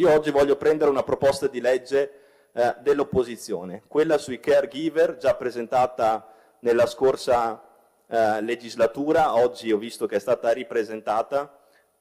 Oggi voglio prendere una proposta di legge dell'opposizione, quella sui caregiver, già presentata nella scorsa legislatura, oggi ho visto che è stata ripresentata.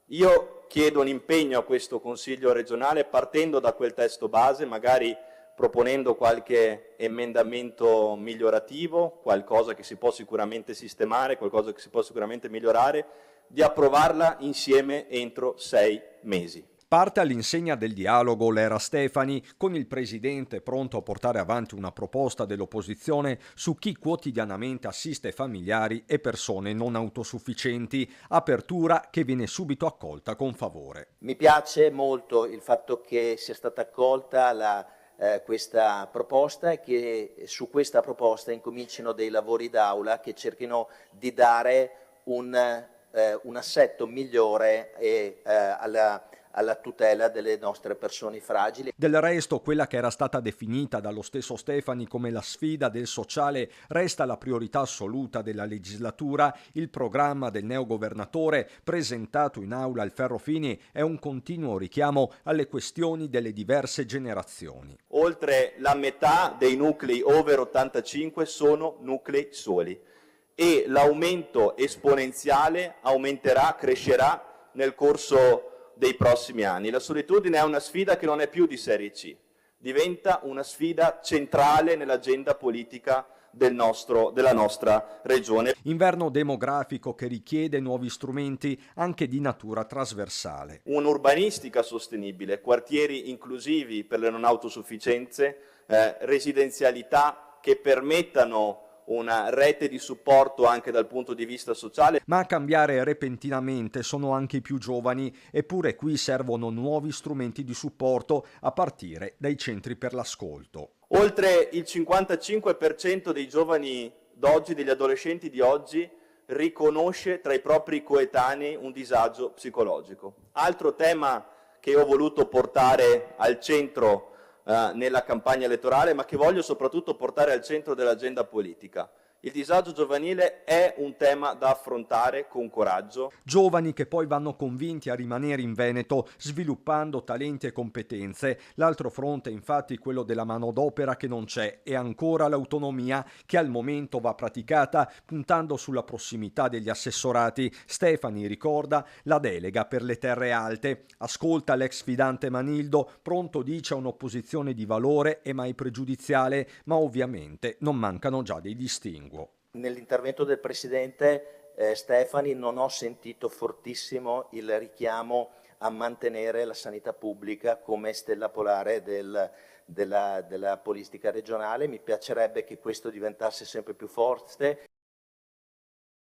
Io chiedo un impegno a questo Consiglio regionale partendo da quel testo base, magari proponendo qualche emendamento migliorativo, qualcosa che si può sicuramente sistemare, qualcosa che si può sicuramente migliorare, di approvarla insieme entro 6 mesi. Parte all'insegna del dialogo l'era Stefani, con il presidente pronto a portare avanti una proposta dell'opposizione su chi quotidianamente assiste familiari e persone non autosufficienti, apertura che viene subito accolta con favore. Mi piace molto il fatto che sia stata accolta questa proposta e che su questa proposta incomincino dei lavori d'aula che cerchino di dare un assetto migliore alla tutela delle nostre persone fragili. Del resto, quella che era stata definita dallo stesso Stefani come la sfida del sociale resta la priorità assoluta della legislatura. Il programma del neogovernatore presentato in aula al Ferrofini è un continuo richiamo alle questioni delle diverse generazioni. Oltre la metà dei nuclei over 85 sono nuclei soli e l'aumento esponenziale crescerà nel corso dei prossimi anni. La solitudine è una sfida che non è più di serie C, diventa una sfida centrale nell'agenda politica della nostra regione. Inverno demografico che richiede nuovi strumenti anche di natura trasversale. Un'urbanistica sostenibile, quartieri inclusivi per le non autosufficienze, residenzialità che permettano una rete di supporto anche dal punto di vista sociale. Ma a cambiare repentinamente sono anche i più giovani, eppure qui servono nuovi strumenti di supporto a partire dai centri per l'ascolto. Oltre il 55% dei giovani d'oggi, degli adolescenti di oggi, riconosce tra i propri coetanei un disagio psicologico. Altro tema che ho voluto portare al centro nella campagna elettorale, ma che voglio soprattutto portare al centro dell'agenda politica. Il disagio giovanile è un tema da affrontare con coraggio. Giovani che poi vanno convinti a rimanere in Veneto sviluppando talenti e competenze. L'altro fronte infatti è quello della manodopera che non c'è e ancora l'autonomia che al momento va praticata puntando sulla prossimità degli assessorati. Stefani ricorda la delega per le terre alte. Ascolta l'ex fidante Manildo, pronto dice a un'opposizione di valore e mai pregiudiziale, ma ovviamente non mancano già dei distinguo. Nell'intervento del Presidente Stefani non ho sentito fortissimo il richiamo a mantenere la sanità pubblica come stella polare della politica regionale. Mi piacerebbe che questo diventasse sempre più forte.